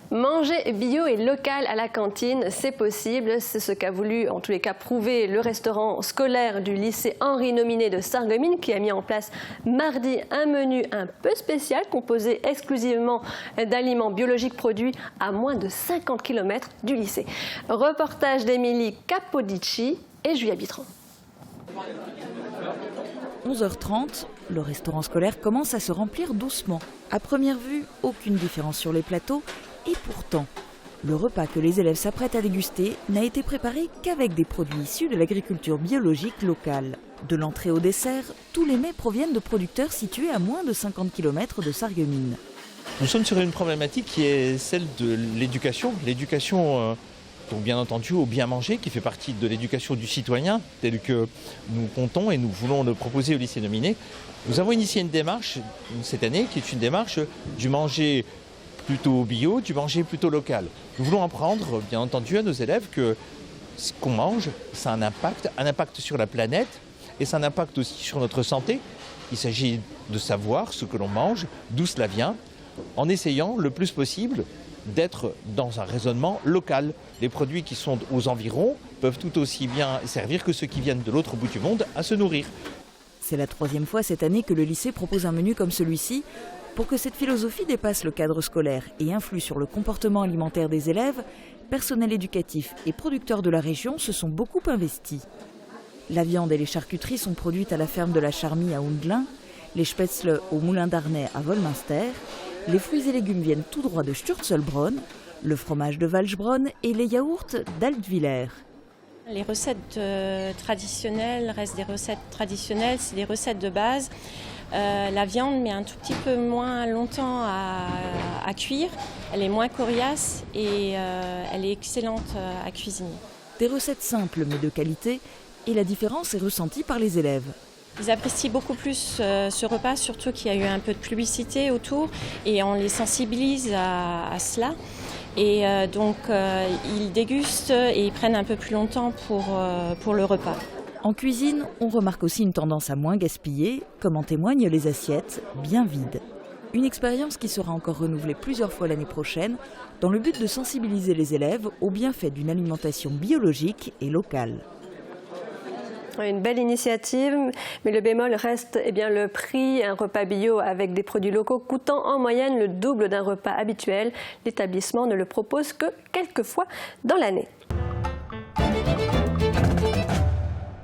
Manger bio et local à la cantine, c'est possible. C'est ce qu'a voulu, en tous les cas, prouver le restaurant scolaire du lycée Henri Nominet de Sarreguemines, qui a mis en place mardi un menu un peu spécial, composé exclusivement d'aliments biologiques produits à moins de 50 km du lycée. Reportage d'Émilie Capodici et Julia Bitron. 11h30, le restaurant scolaire commence à se remplir doucement. À première vue, aucune différence sur les plateaux. Et pourtant, le repas que les élèves s'apprêtent à déguster n'a été préparé qu'avec des produits issus de l'agriculture biologique locale. De l'entrée au dessert, tous les mets proviennent de producteurs situés à moins de 50 km de Sarreguemines. Nous sommes sur une problématique qui est celle de l'éducation. L'éducation, donc bien entendu, au bien manger, qui fait partie de l'éducation du citoyen, telle que nous comptons et nous voulons le proposer au lycée Nominet. Nous avons initié une démarche cette année qui est une démarche du manger plutôt bio, du manger plutôt local. Nous voulons apprendre, bien entendu, à nos élèves que ce qu'on mange, ça a un impact sur la planète et ça a un impact aussi sur notre santé. Il s'agit de savoir ce que l'on mange, d'où cela vient, en essayant le plus possible d'être dans un raisonnement local. Les produits qui sont aux environs peuvent tout aussi bien servir que ceux qui viennent de l'autre bout du monde à se nourrir. C'est la 3e fois cette année que le lycée propose un menu comme celui-ci. Pour que cette philosophie dépasse le cadre scolaire et influe sur le comportement alimentaire des élèves, personnel éducatif et producteurs de la région se sont beaucoup investis. La viande et les charcuteries sont produites à la ferme de la Charmie à Houndelin, les spätzle au moulin d'Arnay à Volminster, les fruits et légumes viennent tout droit de Sturzelbronn, le fromage de Walchbronn et les yaourts d'Altviller. Les recettes traditionnelles restent des recettes traditionnelles, c'est des recettes de base. La viande met un tout petit peu moins longtemps à cuire, elle est moins coriace et elle est excellente à cuisiner. Des recettes simples mais de qualité, et la différence est ressentie par les élèves. Ils apprécient beaucoup plus ce repas, surtout qu'il y a eu un peu de publicité autour et on les sensibilise à cela. Et donc ils dégustent et ils prennent un peu plus longtemps pour le repas. En cuisine, on remarque aussi une tendance à moins gaspiller, comme en témoignent les assiettes bien vides. Une expérience qui sera encore renouvelée plusieurs fois l'année prochaine, dans le but de sensibiliser les élèves aux bienfaits d'une alimentation biologique et locale. Une belle initiative, mais le bémol reste le prix. Un repas bio avec des produits locaux coûtant en moyenne le double d'un repas habituel. L'établissement ne le propose que quelques fois dans l'année.